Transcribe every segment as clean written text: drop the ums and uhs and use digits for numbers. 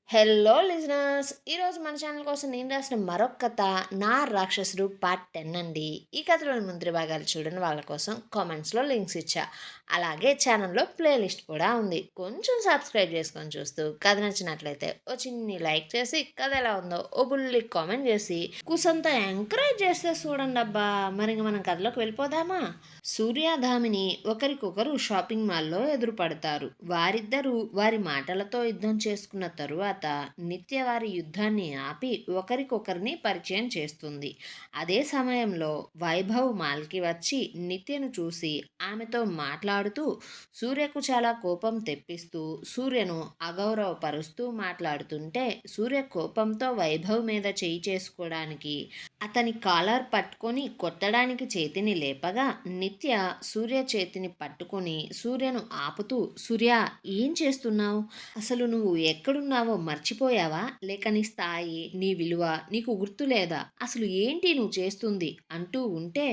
Hello listeners! ఈరోజు మన channel కోసం నేను రాసిన మరొక కథ 'నా రాక్షసుడు' పార్ట్ 10 అండి. ఈ కథలోని ముందరి భాగాలు చూడని వాళ్ళ కోసం కామెంట్స్‌లో లింక్స్ ఇచ్చా. అలాగే ఛానల్‌లో ప్లేలిస్ట్ కూడా ఉంది. కొంచెం సబ్స్క్రైబ్ చేసుకొని చూస్తూ కథ నచ్చినట్లయితే ఓ చిన్ని లైక్ చేసి కథ ఎలా ఉందో ఓ బుల్లి కామెంట్ చేసి కుసంత ఎంకరేజ్ చేస్తే చూడండబ్బా! మరింక మనం కథలోకి వెళ్ళిపోదామా? సూర్య, దామిని ఒకరికొకరు షాపింగ్ మాల్‌లో ఎదురుపడతారు. వారిద్దరూ వారి మాటలతో యుద్ధం చేసుకున్న తరువాత నిత్య వారి యుద్ధాన్ని ఆపి ఒకరికొకరిని పరిచయం చేస్తుంది. అదే సమయంలో వైభవ్ మాల్కి వచ్చి నిత్యను చూసి ఆమెతో మాట్లాడుతూ సూర్యకు చాలా కోపం తెప్పిస్తూ సూర్యను అగౌరవపరుస్తూ మాట్లాడుతుంటే సూర్య కోపంతో వైభవ్ మీద చేయి చేసుకోవడానికి అతని కాలర్ పట్టుకొని కొట్టడానికి చేతిని లేపగా నిత్య సూర్య చేతిని పట్టుకొని సూర్యను ఆపుతూ, సూర్య, ఏం చేస్తున్నావు? అసలు నువ్వు ఎక్కడున్నావో మర్చిపోయావా? లేక నీ స్థాయి, నీ విలువ నీకు గుర్తులేదా? అసలు ఏంటి నువ్వు చేస్తుంది? అంటూ ఉంటే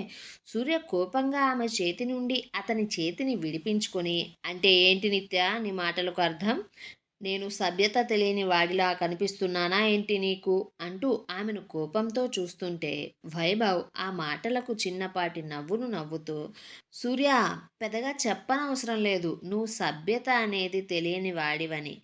సూర్య కోపంగా ఆమె చేతి నుండి అతని చేతిని విడిపించుకొని, అంటే ఏంటి నిత్య నీ మాటలకు అర్థం? నేను సభ్యత తెలియని వాడిలా కనిపిస్తున్నానా ఏంటి నీకు? అంటూ ఆమెను కోపంతో చూస్తుంటే వైభవ్ ఆ మాటలకు చిన్నపాటి నవ్వును నవ్వుతూ, సూర్య, పెద్దగా చెప్పనవసరం లేదు నువ్వు సభ్యత అనేది తెలియని వాడివని,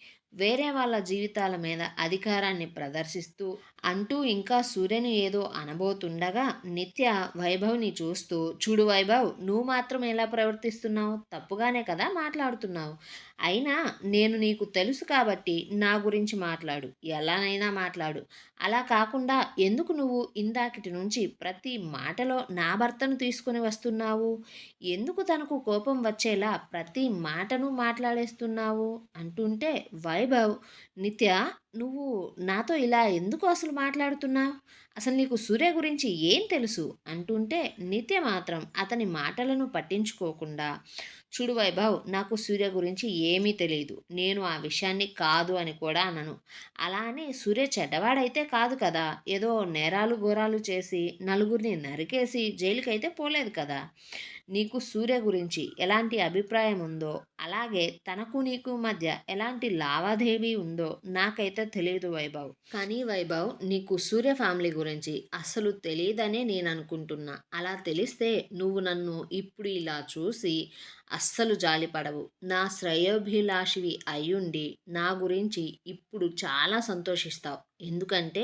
వేరే వాళ్ళ జీవితాల మీద అధికారాన్ని ప్రదర్శిస్తూ అంటూ ఇంకా సూర్యను ఏదో అనబోతుండగా నిత్య వైభవ్ని చూస్తూ, చూడు వైభవ్, నువ్వు మాత్రం ఎలా ప్రవర్తిస్తున్నావు? తప్పుగానే కదా మాట్లాడుతున్నావు. అయినా నేను నీకు తెలుసు కాబట్టి నా గురించి మాట్లాడు, ఎలానైనా మాట్లాడు. అలా కాకుండా ఎందుకు నువ్వు ఇందాకటి నుంచి ప్రతి మాటలో నా భర్తను తీసుకొని వస్తున్నావు? ఎందుకు తనకు కోపం వచ్చేలా ప్రతి మాటను మాట్లాడేస్తున్నావు? అంటుంటే వైభవ్, నిత్య, నువ్వు నాతో ఇలా ఎందుకు అసలు మాట్లాడుతున్నావు? అసలు నీకు సూర్య గురించి ఏం తెలుసు? అంటుంటే నిత్య మాత్రం అతని మాటలను పట్టించుకోకుండా, చూడు వైభవ్, నాకు సూర్య గురించి ఏమీ తెలియదు. నేను ఆ విషయాన్ని కాదు అని కూడా అనను. అలా అని సూర్య చెడ్డవాడైతే కాదు కదా! ఏదో నేరాలు ఘోరాలు చేసి నలుగురిని నరికేసి జైలుకైతే పోలేదు కదా! నీకు సూర్య గురించి ఎలాంటి అభిప్రాయం ఉందో, అలాగే తనకు నీకు మధ్య ఎలాంటి లావాదేవీ ఉందో నాకైతే తెలియదు వైభవ్. కానీ వైభవ్, నీకు సూర్య ఫ్యామిలీ గురించి అస్సలు తెలియదనే నేను అనుకుంటున్నా. అలా తెలిస్తే నువ్వు నన్ను ఇప్పుడు ఇలా చూసి అస్సలు జాలిపడవు. నా శ్రేయోభిలాషివి అయ్యుండి నా గురించి ఇప్పుడు చాలా సంతోషిస్తావు. ఎందుకంటే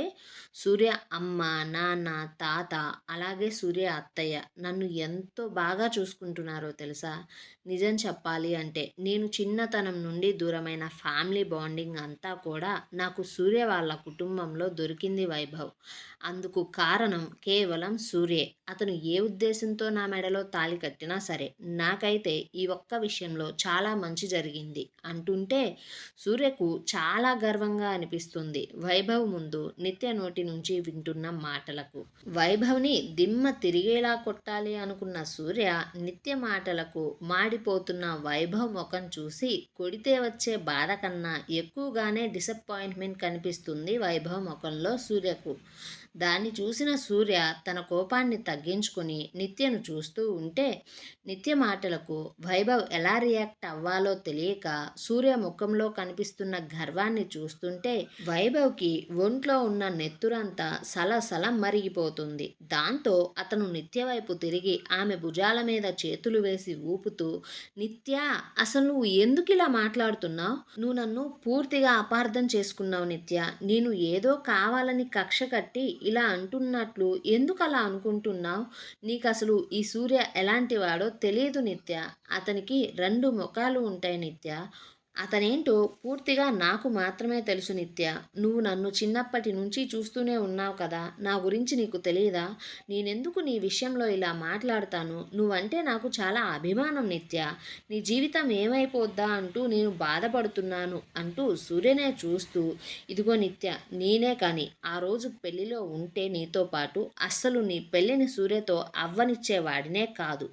సూర్య అమ్మ, నాన్న, తాత, అలాగే సూర్య అత్తయ్య నన్ను ఎంతో బాగా చూసుకుంటున్నారో తెలుసా? నిజం చెప్పాలి అంటే నేను చిన్నతనం నుండి దూరమైన ఫ్యామిలీ బాండింగ్ అంతా కూడా నాకు సూర్య వాళ్ళ కుటుంబంలో దొరికింది వైభవ్. అందుకు కారణం కేవలం సూర్యే. అతను ఏ ఉద్దేశంతో నా మెడలో తాళి కట్టినా సరే నాకైతే ఈ ఒక్క విషయంలో చాలా మంచి జరిగింది అంటుంటే సూర్యకు చాలా గర్వంగా అనిపిస్తుంది వైభవ్ ముందు నిత్య నోటి నుంచి వింటున్న మాటలకు. వైభవ్ని దిమ్మ తిరిగేలా కొట్టాలి అనుకున్న సూర్య నిత్య మాటలకు మాడిపోతున్న వైభవ్ ముఖం చూసి కొడితే వచ్చే బాధ కన్నా ఎక్కువగానే డిసప్పాయింట్మెంట్ కనిపిస్తుంది వైభవ్ ముఖంలో సూర్యకు. దాన్ని చూసిన సూర్య తన కోపాన్ని తగ్గించుకొని నిత్యను చూస్తూ ఉంటే నిత్య మాటలకు వైభవ్ ఎలా రియాక్ట్ అవ్వాలో తెలియక సూర్య ముఖంలో కనిపిస్తున్న గర్వాన్ని చూస్తుంటే వైభవ్కి ఒంట్లో ఉన్న నెత్తురంతా సలసల మరిగిపోతుంది. దాంతో అతను నిత్య వైపు తిరిగి ఆమె భుజాల మీద చేతులు వేసి ఊపుతూ, నిత్య, అసలు నువ్వు ఎందుకు ఇలా మాట్లాడుతున్నావు? నువ్వు నన్ను పూర్తిగా అపార్థం చేసుకున్నావు నిత్య. నేను ఏదో కావాలని కక్ష కట్టి ఇలా అంటున్నట్లు ఎందుకు అలా అనుకుంటున్నావు? నీకు అసలు ఈ సూర్య ఎలాంటి వాడో తెలియదు నిత్య. అతనికి రెండు ముఖాలు ఉంటాయి నిత్య. అతనేంటో పూర్తిగా నాకు మాత్రమే తెలుసు నిత్య. నువ్వు నన్ను చిన్నప్పటి నుంచి చూస్తూనే ఉన్నావు కదా, నా గురించి నీకు తెలియదా? నేనెందుకు నీ విషయంలో ఇలా మాట్లాడతాను? నువ్వంటే నాకు చాలా అభిమానం నిత్య. నీ జీవితం ఏమైపోద్దా అంటూ నేను బాధపడుతున్నాను అంటూ సూర్యనే చూస్తూ, ఇదిగో నిత్య, నేనే కానీ ఆ రోజు పెళ్లిలో ఉంటే నీతో పాటు అస్సలు నీ పెళ్ళిని సూర్యతో అవ్వనిచ్చేవాడినే కాదు.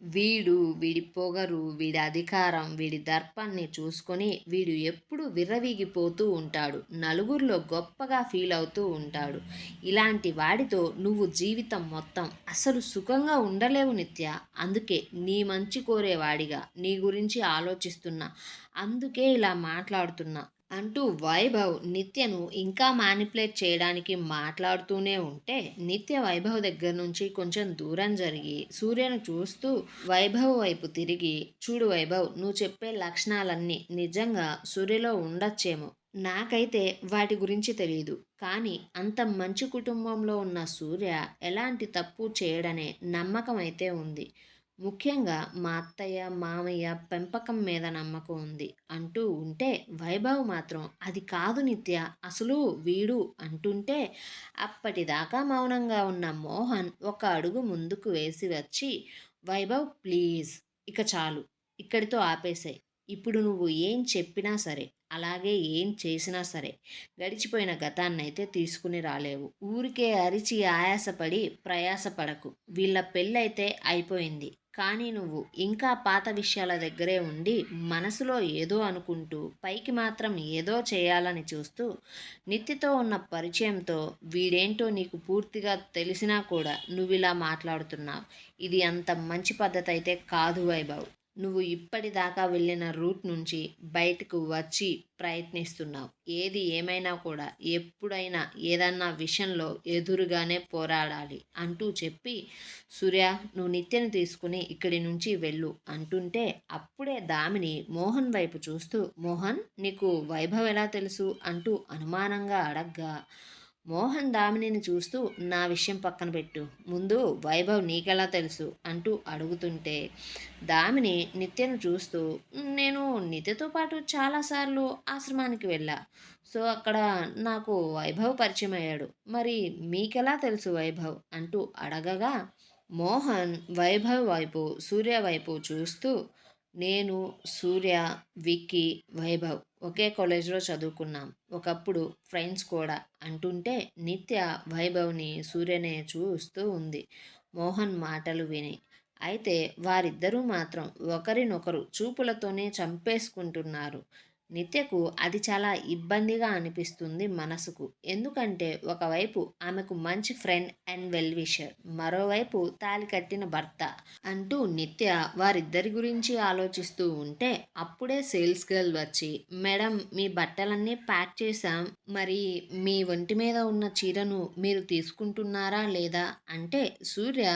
వీడు, వీడి పొగరు, వీడి అధికారం, వీడి దర్పాన్ని చూసుకొని వీడు ఎప్పుడు విర్రవీగిపోతూ ఉంటాడు. నలుగురిలో గొప్పగా ఫీల్ అవుతూ ఉంటాడు. ఇలాంటి వాడితో నువ్వు జీవితం మొత్తం అసలు సుఖంగా ఉండలేవు నిత్య. అందుకే నీ మంచి కోరేవాడిగా నీ గురించి ఆలోచిస్తున్నా. అందుకే ఇలా మాట్లాడుతున్నా. అంటూ వైభవ్ నిత్యను ఇంకా మానిపులేట్ చేయడానికి మాట్లాడుతూనే ఉంటే నిత్య వైభవ్ దగ్గర నుంచి కొంచెం దూరం జరిగి సూర్యను చూస్తూ వైభవ్ వైపు తిరిగి, చూడు వైభవ్, నువ్వు చెప్పే లక్షణాలన్నీ నిజంగా సూర్యలో ఉండొచ్చేమో, నాకైతే వాటి గురించి తెలియదు, కానీ అంత మంచి కుటుంబంలో ఉన్న సూర్య ఎలాంటి తప్పు చేయడనే నమ్మకం అయితే ఉంది. ముఖ్యంగా మా అత్తయ్య, మామయ్య పెంపకం మీద నమ్మకం ఉంది అంటూ ఉంటే వైభవ్ మాత్రం అది కాదు నిత్య, అసలు వీడు అంటుంటే అప్పటిదాకా మౌనంగా ఉన్న మోహన్ ఒక అడుగు ముందుకు వేసి వచ్చి, వైభవ్ ప్లీజ్, ఇక చాలు, ఇక్కడితో ఆపేసాయి. ఇప్పుడు నువ్వు ఏం చెప్పినా సరే, అలాగే ఏం చేసినా సరే, గడిచిపోయిన గతాన్నైతే తీసుకుని రాలేవు. ఊరికే అరిచి ఆయాసపడి ప్రయాసపడకు. వీళ్ళ పెళ్ళైతే అయిపోయింది. కానీ నువ్వు ఇంకా పాత విషయాల దగ్గరే ఉండి మనసులో ఏదో అనుకుంటూ పైకి మాత్రం ఏదో చేయాలని చూస్తూ నిత్యతో ఉన్న పరిచయంతో వీడేంటో నీకు పూర్తిగా తెలిసినా కూడా నువ్విలా మాట్లాడుతున్నావు. ఇది అంత మంచి పద్ధతి అయితే కాదు వైభవ్. నువ్వు ఇప్పటిదాకా వెళ్ళిన రూట్ నుంచి బయటకు వచ్చి ప్రయత్నిస్తున్నావు. ఏది ఏమైనా కూడా ఎప్పుడైనా ఏదన్నా విషయంలో ఎదురుగానే పోరాడాలి అంటూ చెప్పి, సూర్య, నువ్వు నిత్యను తీసుకుని ఇక్కడి నుంచి వెళ్ళు అంటుంటే అప్పుడే దామిని మోహన్ వైపు చూస్తూ, మోహన్, నీకు వైభవ్ ఎలా తెలుసు అంటూ అనుమానంగా అడగ్గా, మోహన్ దామినిని చూస్తూ, నా విషయం పక్కన పెట్టు, ముందు వైభవ్ నీకెలా తెలుసు అంటూ అడుగుతుంటే దామిని నిత్యను చూస్తూ, నేను నిత్యతో పాటు చాలాసార్లు ఆశ్రమానికి వెళ్ళా, సో అక్కడ నాకు వైభవ్ పరిచయం అయ్యాడు, మరి మీకెలా తెలుసు వైభవ్ అంటూ అడగగా మోహన్ వైభవ్ వైపు, సూర్య వైపు చూస్తూ, నేను, సూర్య, విక్కీ, వైభవ్ ఒకే కాలేజ్లో చదువుకున్నాం, ఒకప్పుడు ఫ్రెండ్స్ కూడా అంటుంటే నిత్య వైభవ్ని, సూర్యనే చూస్తూ ఉంది మోహన్ మాటలు విని. అయితే వారిద్దరూ మాత్రం ఒకరినొకరు చూపులతోనే చంపేసుకుంటున్నారు. నిత్యకు అది చాలా ఇబ్బందిగా అనిపిస్తుంది మనసుకు. ఎందుకంటే ఒకవైపు ఆమెకు మంచి ఫ్రెండ్ అండ్ వెల్ విషర్, మరోవైపు తాలి కట్టిన భర్త అంటూ నిత్య వారిద్దరి గురించి ఆలోచిస్తూ ఉంటే అప్పుడే సేల్స్ గర్ల్ వచ్చి, మేడం, మీ బట్టలన్నీ ప్యాక్ చేశాం, మరి మీ ఒంటి మీద ఉన్న చీరను మీరు తీసుకుంటున్నారా లేదా అంటే సూర్య,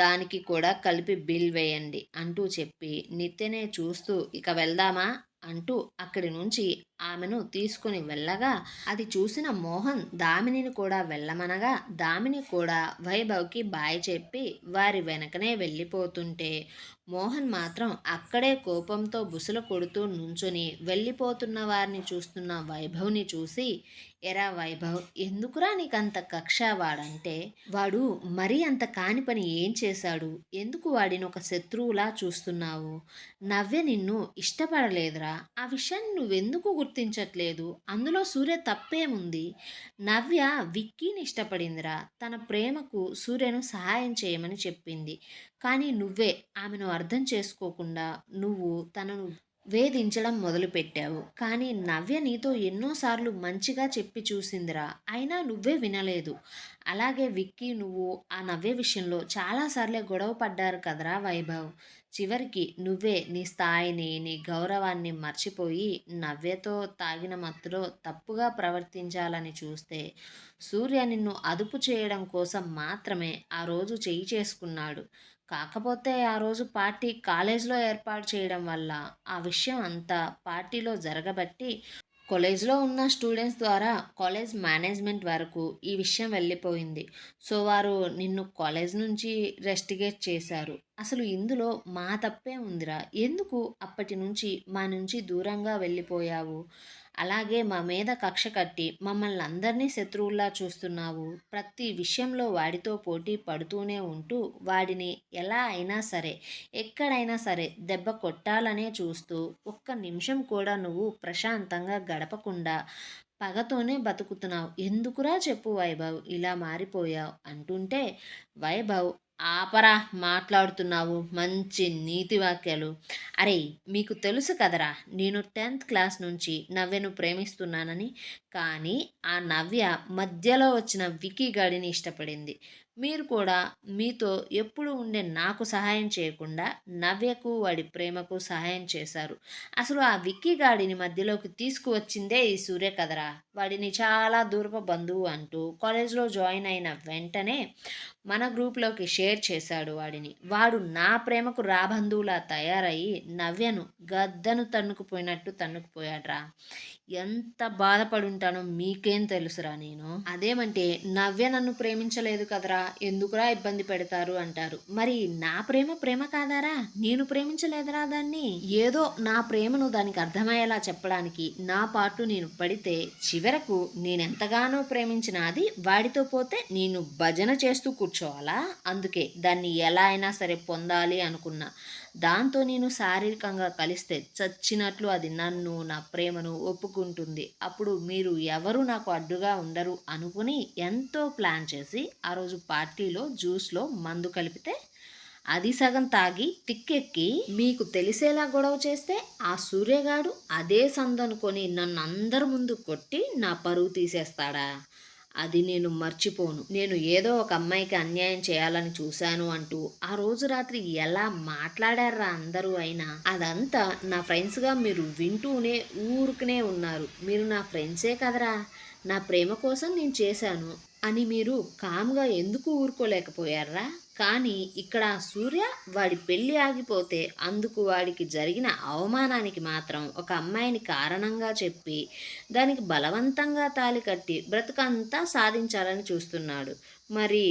దానికి కూడా కలిపి బిల్ వేయండి అంటూ చెప్పి నిత్యనే చూస్తూ, ఇక వెళ్దామా అంటూ అక్కడి నుంచి ఆమెను తీసుకుని వెళ్ళగా అది చూసిన మోహన్ దామినిని కూడా వెళ్ళమనగా దామిని కూడా వైభవ్కి బాయ్ చెప్పి వారి వెనకనే వెళ్ళిపోతుంటే మోహన్ మాత్రం అక్కడే కోపంతో బుసలు కొడుతూ నుంచుని వెళ్ళిపోతున్న వారిని చూస్తున్న వైభవ్ని చూసి, ఎరా వైభవ్, ఎందుకురా నీకంత కక్ష, వాడంటే వాడు మరీ అంత కాని పని ఏం చేశాడు, ఎందుకు వాడిని ఒక శత్రువులా చూస్తున్నావు, నవ్య నిన్ను ఇష్టపడలేదురా, ఆ విషయాన్ని నువ్వెందుకు గుర్తించట్లేదు, అందులో సూర్య తప్పేముంది, నవ్య విక్కీని ఇష్టపడిందిరా, తన ప్రేమకు సూర్యను సహాయం చేయమని చెప్పింది, కానీ నువ్వే ఆమెను అర్థం చేసుకోకుండా నువ్వు తనను వేధించడం మొదలుపెట్టావు, కానీ నవ్య నీతో ఎన్నోసార్లు మంచిగా చెప్పి చూసిందిరా, అయినా నువ్వే వినలేదు, అలాగే విక్కీ నువ్వు ఆ నవ్య విషయంలో చాలాసార్లే గొడవ పడ్డారు కదరా వైభవ్, చివరికి నువ్వే నీ స్థాయిని, నీ గౌరవాన్ని మర్చిపోయి నవ్యతో తాగిన మత్తులో తప్పుగా ప్రవర్తించాలని చూస్తే సూర్య నిన్ను అదుపు చేయడం కోసం మాత్రమే ఆ రోజు చెయ్యి చేసుకున్నాడు, కాకపోతే ఆ రోజు పార్టీ కాలేజ్లో ఏర్పాటు చేయడం వల్ల ఆ విషయం అంతా పార్టీలో జరగబట్టి కాలేజ్లో ఉన్న స్టూడెంట్స్ ద్వారా కాలేజ్ మేనేజ్మెంట్ వరకు ఈ విషయం వెళ్ళిపోయింది. సో వారు నిన్ను కాలేజ్ నుంచి రెస్టిగేట్ చేశారు. అసలు ఇందులో మా తప్పే ఉందిరా, ఎందుకు అప్పటి నుంచి మా నుంచి దూరంగా వెళ్ళిపోయావు, అలాగే మా మీద కక్ష కట్టి మమ్మల్ని అందరినీ శత్రువుల్లా చూస్తున్నావు, ప్రతి విషయంలో వాడితో పోటీ పడుతూనే ఉంటూ వాడిని ఎలా అయినా సరే, ఎక్కడైనా సరే దెబ్బ కొట్టాలనే చూస్తూ ఒక్క నిమిషం కూడా నువ్వు ప్రశాంతంగా గడపకుండా పగతోనే బతుకుతున్నావు, ఎందుకురా చెప్పు వైభవ్ ఇలా మారిపోయావు అంటుంటే వైభవ్, ఆపరా, మాట్లాడుతున్నావు మంచి నీతి వాక్యాలు, అరే మీకు తెలుసు కదరా నేను 10th క్లాస్ నుంచి నవ్యను ప్రేమిస్తున్నానని, కానీ ఆ నవ్య మధ్యలో వచ్చిన వికీ గాడిని ఇష్టపడింది, మీరు కూడా మీతో ఎప్పుడు ఉండే నాకు సహాయం చేయకుండా నవ్యకు వాడి ప్రేమకు సహాయం చేశారు. అసలు ఆ విక్కీ గాడిని మధ్యలోకి తీసుకువచ్చిందే ఈ సూర్య కదరా. వాడిని చాలా దూరపు బంధువు అంటూ కాలేజ్లో జాయిన్ అయిన వెంటనే మన గ్రూప్లోకి షేర్ చేశాడు వాడిని. వాడు నా ప్రేమకు రాబంధువులా తయారయ్యి నవ్యను గద్దను తన్నుకుపోయినట్టు తన్నుకుపోయాడ్రా. ఎంత బాధపడుంటానో మీకేం తెలుసురా నేను. అదేమంటే నవ్య నన్ను ప్రేమించలేదు కదరా, ఎందుకురా ఇబ్బంది పెడతారు అంటారు. మరి నా ప్రేమ ప్రేమ కాదారా, నేను ప్రేమించలేదురా దాన్ని. ఏదో నా ప్రేమను దానికి అర్థమయ్యేలా చెప్పడానికి నా పాటు నేను పడితే చివరకు నేనెంతగానో ప్రేమించిన అది వాడితో పోతే నేను భజన చేస్తూ కూర్చోవాలా. అందుకే దాన్ని ఎలా అయినా సరే పొందాలి అనుకున్నా. దాంతో నేను శారీరకంగా కలిస్తే చచ్చినట్లు అది నన్ను నా ప్రేమను ఒప్పుకుంటుంది. అప్పుడు మీరు ఎవరు నాకు అడ్డుగా ఉండరు అనుకుని ఎంతో ప్లాన్ చేసి ఆ రోజు పార్టీలో జ్యూస్లో మందు కలిపితే అది సగం తాగి తిక్కెక్కి మీకు తెలిసేలా గొడవ చేస్తే ఆ సూర్యగాడు అదే సందనుకొని నన్ను అందరి ముందు కొట్టి నా పరువు తీసేస్తాడా. అది నేను మర్చిపోను. నేను ఏదో ఒక అమ్మాయికి అన్యాయం చేయాలని చూశాను అంటూ ఆ రోజు రాత్రి ఎలా మాట్లాడారా అందరూ. అయినా అదంతా నా ఫ్రెండ్స్గా మీరు వింటూనే ఊరుకునే ఉన్నారు. మీరు నా ఫ్రెండ్సే కదరా, నా ప్రేమ కోసం నేను చేశాను అని మీరు కామ్గా ఎందుకు ఊరుకోలేకపోయారా. కానీ ఇక్కడ సూర్య వాడి పెళ్ళి ఆగిపోతే అందుకు వాడికి జరిగిన అవమానానికి మాత్రం ఒక అమ్మాయిని కారణంగా చెప్పి దానికి బలవంతంగా తాళి కట్టి బ్రతుకంతా సాధించాలని చూస్తున్నాడు. మరి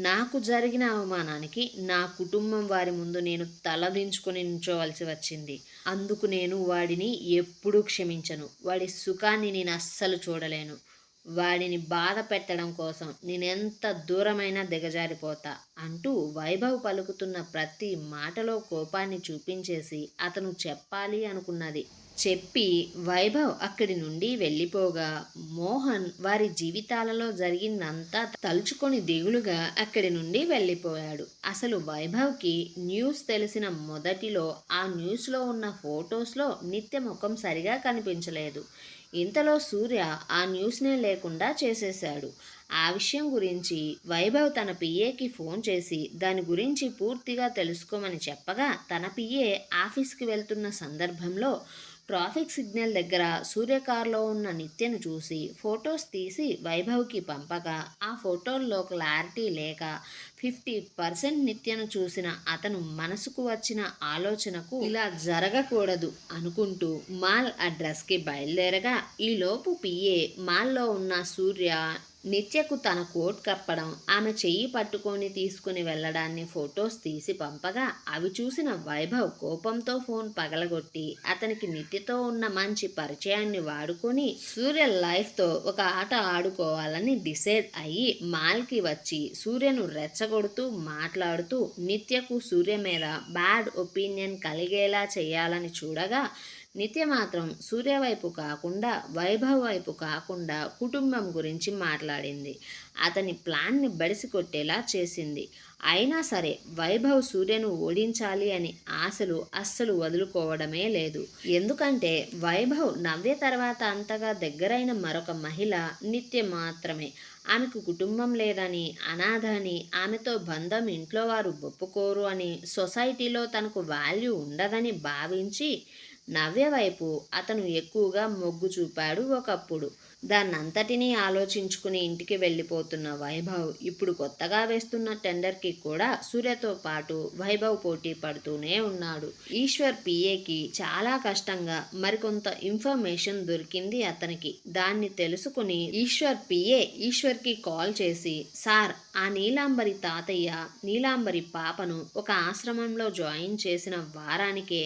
నాకు జరిగిన అవమానానికి నా కుటుంబం వారి ముందు నేను తలదించుకొని నించోవలసి వచ్చింది. అందుకు నేను వాడిని ఎప్పుడూ క్షమించను. వాడి సుఖాన్ని నేను అస్సలు చూడలేను. వాడిని బాధ పెట్టడం కోసం నేనెంత దూరమైనా దిగజారిపోతా అంటూ వైభవ్ పలుకుతున్న ప్రతి మాటలో కోపాన్ని చూపించేసి అతను చెప్పాలి అనుకున్నది చెప్పి వైభవ్ అక్కడి నుండి వెళ్ళిపోగా మోహన్ వారి జీవితాలలో జరిగిందంతా తలుచుకొని దిగులుగా అక్కడి నుండి వెళ్ళిపోయాడు. అసలు వైభవ్కి న్యూస్ తెలిసిన మొదటిలో ఆ న్యూస్లో ఉన్న ఫొటోస్లో నిత్య ముఖం సరిగా కనిపించలేదు. ఇంతలో సూర్య ఆ న్యూస్నే లేకుండా చేసేశాడు. ఆ విషయం గురించి వైభవ్ తన పిఏకి ఫోన్ చేసి దాని గురించి పూర్తిగా తెలుసుకోమని చెప్పగా తన పిఏ ఆఫీస్కి వెళ్తున్న సందర్భంలో ట్రాఫిక్ సిగ్నల్ దగ్గర సూర్య కారులో ఉన్న నిత్యను చూసి ఫొటోస్ తీసి వైభవ్కి పంపగా ఆ ఫోటోల్లో క్లారిటీ లేక 50% నిత్యను చూసిన అతను మనసుకు వచ్చిన ఆలోచనకు ఇలా జరగకూడదు అనుకుంటూ మాల్ అడ్రస్కి బయలుదేరగా ఈలోపు పిఏ మాల్లో ఉన్న సూర్య నిత్యకు తన కోట్ కప్పడం, ఆమె చెయ్యి పట్టుకొని తీసుకుని వెళ్ళడాన్ని ఫొటోస్ తీసి పంపగా అవి చూసిన వైభవ్ కోపంతో ఫోన్ పగలగొట్టి అతనికి నిత్యతో ఉన్న మంచి పరిచయాన్ని వాడుకొని సూర్య లైఫ్తో ఒక ఆట ఆడుకోవాలని డిసైడ్ అయ్యి మాల్కి వచ్చి సూర్యను రెచ్చగొడుతూ మాట్లాడుతూ నిత్యకు సూర్య మీద బ్యాడ్ ఒపీనియన్ కలిగేలా చేయాలని చూడగా నిత్య మాత్రం సూర్య వైపు కాకుండా వైభవ్ వైపు కాకుండా కుటుంబం గురించి మాట్లాడింది. అతని ప్లాన్ని బడిసి కొట్టేలా చేసింది. అయినా సరే వైభవ్ సూర్యను ఓడించాలి అని ఆశలు అస్సలు వదులుకోవడమే లేదు. ఎందుకంటే వైభవ్ నవ్య తర్వాత అంతగా దగ్గరైన మరొక మహిళ నిత్య మాత్రమే. ఆమెకు కుటుంబం లేదని, అనాథ అని, ఆమెతో బంధం ఇంట్లో వారు ఒప్పుకోరు అని, సొసైటీలో తనకు వాల్యూ ఉండదని భావించి నవ్య వైపు అతను ఎక్కువగా మొగ్గు చూపాడు ఒకప్పుడు. దాన్నంతటినీ ఆలోచించుకుని ఇంటికి వెళ్ళిపోతున్న వైభవ్ ఇప్పుడు కొత్తగా వేస్తున్న టెండర్కి కూడా సూర్యతో పాటు వైభవ్ పోటీ పడుతూనే ఉన్నాడు. ఈశ్వర్ పిఏకి చాలా కష్టంగా మరికొంత ఇన్ఫర్మేషన్ దొరికింది అతనికి. దాన్ని తెలుసుకుని ఈశ్వర్కి కాల్ చేసి, సార్, ఆ నీలాంబరి తాతయ్య నీలాంబరి పాపను ఒక ఆశ్రమంలో జాయిన్ చేసిన వారానికే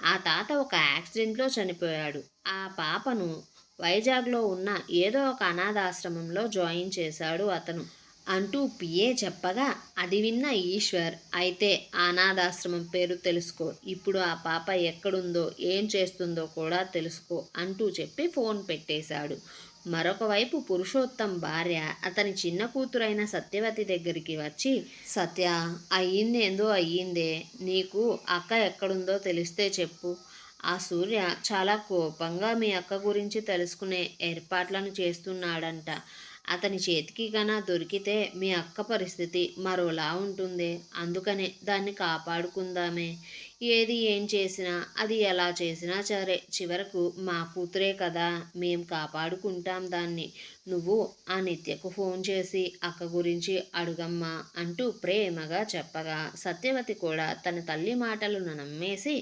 ఆ తాత ఒక యాక్సిడెంట్లో చనిపోయాడు. ఆ పాపను వైజాగ్లో ఉన్న ఏదో ఒక అనాథాశ్రమంలో జాయిన్ చేశాడు అతను అంటూ పిఏ చెప్పగా అది విన్న ఈశ్వర్, అయితే ఆ అనాథాశ్రమం పేరు తెలుసుకో, ఇప్పుడు ఆ పాప ఎక్కడుందో ఏం చేస్తుందో కూడా తెలుసుకో అంటూ చెప్పి ఫోన్ పెట్టేశాడు. మరొక వైపు పురుషోత్తం భార్య అతని చిన్న కూతురైన సత్యవతి దగ్గరికి వచ్చి, సత్య, అయ్యిందేందో అయ్యిందే, నీకు అక్క ఎక్కడుందో తెలిస్తే చెప్పు. ఆ సూర్య చాలా కోపంగా మీ అక్క గురించి తెలుసుకునే ఏర్పాట్లను చేస్తున్నాడంట. అతని చేతికి కన్నా దొరికితే మీ అక్క పరిస్థితి మరోలా ఉంటుంది. అందుకనే దాన్ని కాపాడుకుందామే. ఏది ఏం చేసినా, అది ఎలా చేసినా సరే చివరకు మా కూతురే కదా, మేం కాపాడుకుంటాం దాన్ని. నువ్వు ఆ నిత్యకు ఫోన్ చేసి అక్క గురించి అడుగమ్మా అంటూ ప్రేమగా చెప్పగా సత్యవతి కూడా తన తల్లి మాటలను నమ్మేసి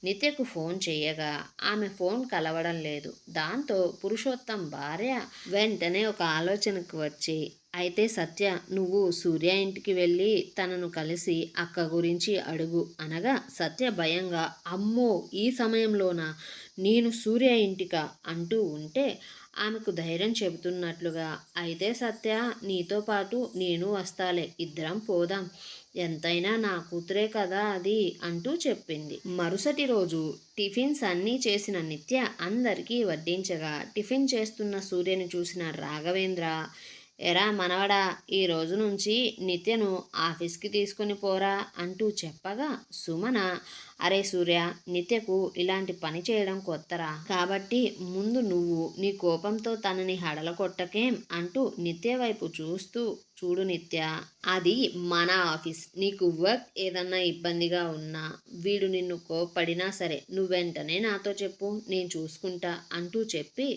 నిత్యకు ఫోన్ చేయగా ఆమె ఫోన్ కలవడం లేదు. దాంతో పురుషోత్తం భార్య వెంటనే ఒక ఆలోచనకు వచ్చి, అయితే సత్య నువ్వు సూర్య ఇంటికి వెళ్ళి తనను కలిసి అక్క గురించి అడుగు అనగా సత్య భయంగా, అమ్మో ఈ సమయంలోనా, నేను సూర్య ఇంటికా అంటూ ఉంటే ఆమెకు ధైర్యం చెబుతున్నట్లుగా, అయితే సత్య నీతో పాటు నేను వస్తాలే, ఇద్దరం పోదాం, ఎంతైనా నా కూతురే కదా అది అంటూ చెప్పింది. మరుసటి రోజు టిఫిన్స్ అన్నీ చేసిన నిత్య అందరికీ వడ్డించగా టిఫిన్ చేస్తున్న సూర్యని చూసిన రాఘవేంద్ర, ఎరా మనవడా, ఈ రోజు నుంచి నిత్యను ఆఫీస్కి తీసుకొని పోరా అంటూ చెప్పగా సుమన, అరే సూర్య, నిత్యకు ఇలాంటి పని చేయడం కొత్తరా, కాబట్టి ముందు నువ్వు నీ కోపంతో తనని హడలకొట్టకేం అంటూ నిత్య వైపు చూస్తూ, చూడు నిత్య, అది మన ఆఫీస్, నీకు వర్క్ ఏదన్నా ఇబ్బందిగా ఉన్నా వీడు నిన్ను కోప్పడినా సరే నువ్వు వెంటనే నాతో చెప్పు, నేను చూసుకుంటా అంటూ చెప్పి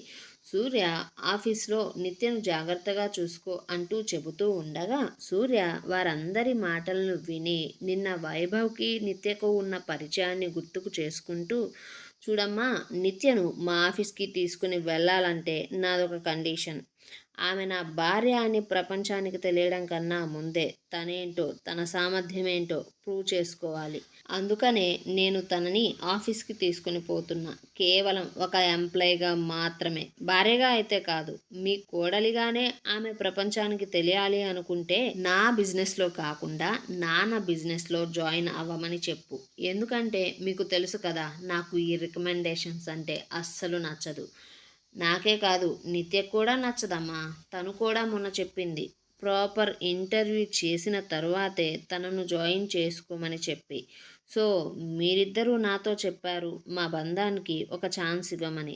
సూర్య ఆఫీస్లో నిత్యను జాగ్రత్తగా చూసుకో అంటూ చెబుతూ ఉండగా సూర్య వారందరి మాటలను విని నిన్న వైభవ్కి నిత్యకు ఉన్న పరిచయాన్ని గుర్తుకు చేసుకుంటూ, చూడమ్మా, నిత్యను మా ఆఫీస్కి తీసుకుని వెళ్ళాలంటే నాదొక కండిషన్. ఆమె నా భార్య అని ప్రపంచానికి తెలియడం కన్నా ముందే తనేంటో తన సామర్థ్యం ఏంటో ప్రూవ్ చేసుకోవాలి. అందుకనే నేను తనని ఆఫీస్కి తీసుకుని పోతున్నా, కేవలం ఒక ఎంప్లాయీగా మాత్రమే, భార్యగా అయితే కాదు. మీ కోడలిగానే ఆమె ప్రపంచానికి తెలియాలి అనుకుంటే నా బిజినెస్లో కాకుండా నాన్న బిజినెస్లో జాయిన్ అవ్వమని చెప్పు. ఎందుకంటే మీకు తెలుసు కదా, నాకు ఈ రికమెండేషన్స్ అంటే అస్సలు నచ్చదు. నాకే కాదు నిత్యకు కూడా నచ్చదమ్మా. తను కూడా మొన్న చెప్పింది, ప్రాపర్ ఇంటర్వ్యూ చేసిన తరువాతే తనను జాయిన్ చేసుకోమని చెప్పి. సో మీరిద్దరూ నాతో చెప్పారు మా బంధానికి ఒక ఛాన్స్ ఇవ్వమని.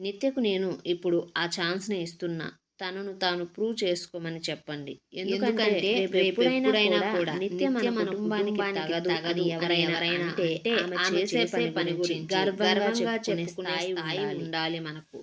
నిత్యకు నేను ఇప్పుడు ఆ ఛాన్స్ని ఇస్తున్నా, తనను తాను ప్రూవ్ చేసుకోమని చెప్పండి. ఎందుకంటే రేపెప్పుడైనా కూడా నిత్య మన కుటుంబానికి తగదు అని ఎవరైనా అంటే ఆమె చేసే పని గురించి గర్వంగా చెప్పుకునే స్థాయి ఉండాలి మనకు.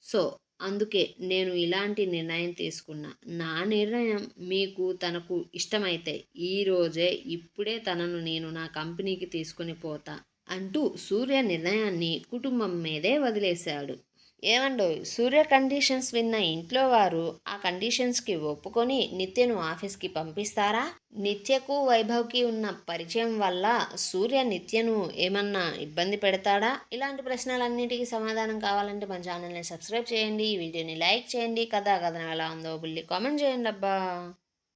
సో అందుకే నేను ఇలాంటి నిర్ణయం తీసుకున్నా. నా నిర్ణయం మీకు తనకు ఇష్టమైతే ఈరోజే ఇప్పుడే తనను నేను నా కంపెనీకి తీసుకొని పోతా అంటూ సూర్య నిర్ణయాన్ని కుటుంబం మీదే వదిలేశాడు. ఏమండోయ్, సూర్య కండిషన్స్ విన్న ఇంట్లో వారు ఆ కండిషన్స్కి ఒప్పుకొని నిత్యను ఆఫీస్కి పంపిస్తారా? నిత్యకు వైభవ్కి ఉన్న పరిచయం వల్ల సూర్య నిత్యను ఏమన్నా ఇబ్బంది పెడతాడా? ఇలాంటి ప్రశ్నలన్నిటికీ సమాధానం కావాలంటే మన ఛానల్ని సబ్స్క్రైబ్ చేయండి, ఈ వీడియోని లైక్ చేయండి, కథనం ఎలా ఉందో బుల్లి కామెంట్ చేయండి అబ్బా.